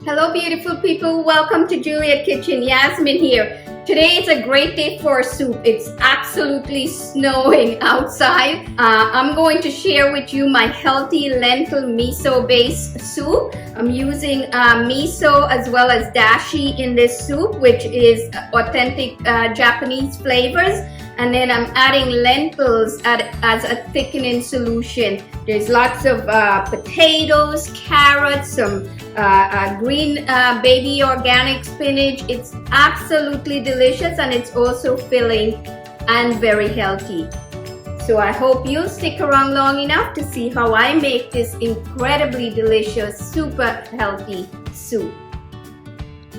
Hello beautiful people, welcome to Juliet Kitchen. Yasmin here. Today is a great day for a soup. It's absolutely snowing outside. I'm going to share with you my healthy lentil miso based soup. I'm using miso as well as dashi in this soup, which is authentic Japanese flavors. And then I'm adding lentils as a thickening solution. There's lots of potatoes, carrots, some green baby organic spinach. It's absolutely delicious and it's also filling and very healthy. So I hope you'll stick around long enough to see how I make this incredibly delicious, super healthy soup.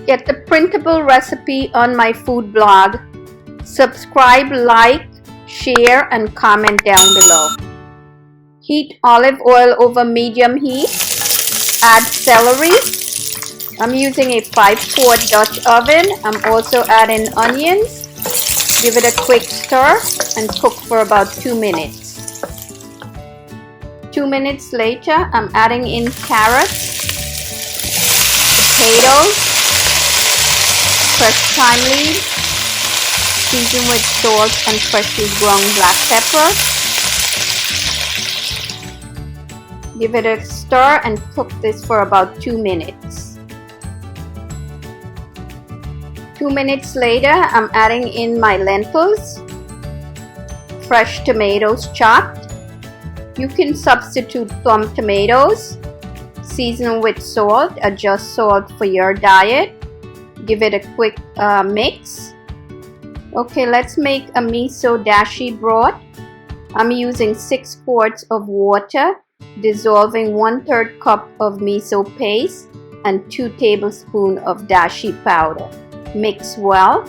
Get the printable recipe on my food blog. Subscribe, like, share, and comment down below. Heat olive oil over medium heat. Add celery. I'm using a 5-quart Dutch oven. I'm also adding onions. Give it a quick stir and cook for about 2 minutes. 2 minutes later, I'm adding in carrots, potatoes, fresh thyme leaves, season with salt and freshly ground black pepper. Give it a stir and cook this for about 2 minutes. 2 minutes later, I'm adding in my lentils, fresh tomatoes chopped. You can substitute plum tomatoes. Season with salt, adjust salt for your diet. Give it a quick mix. Okay, let's make a miso dashi broth. I'm using 6 quarts of water, dissolving 1/3 cup of miso paste and 2 tablespoons of dashi powder. Mix well.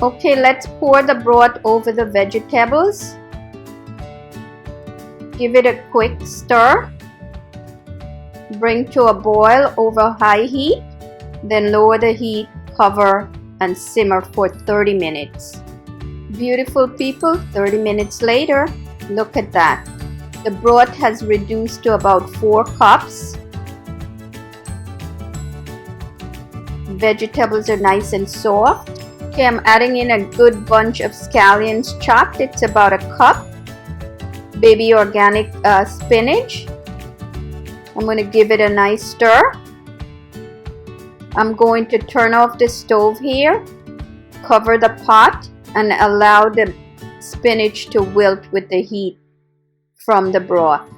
Okay, let's pour the broth over the vegetables. Give it a quick stir. Bring to a boil over high heat. Then lower the heat, cover, and simmer for 30 minutes. Beautiful people, 30 minutes later, look at that. The broth has reduced to about 4 cups. Vegetables are nice and soft. Okay, I'm adding in a good bunch of scallions chopped. It's about a cup. Baby organic spinach. I'm going to give it a nice stir. I'm going to turn off the stove here, cover the pot, and allow the spinach to wilt with the heat from the broth.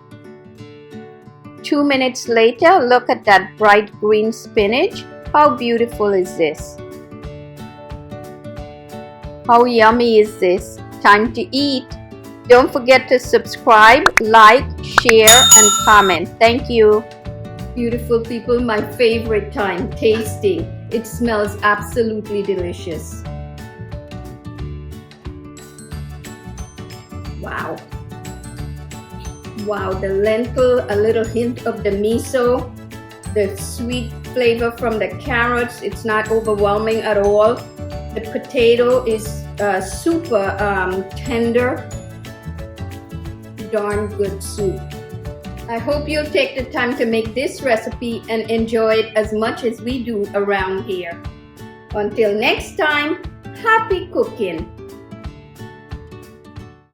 2 minutes later, look at that bright green spinach. How beautiful is this? How yummy is this? Time to eat. Don't forget to subscribe, like, share, and comment. Thank you. Beautiful people, my favorite time, tasting. It smells absolutely delicious. Wow. Wow, the lentil, a little hint of the miso, the sweet flavor from the carrots. It's not overwhelming at all. The potato is super tender. Darn good soup. I hope you'll take the time to make this recipe and enjoy it as much as we do around here. Until next time, happy cooking!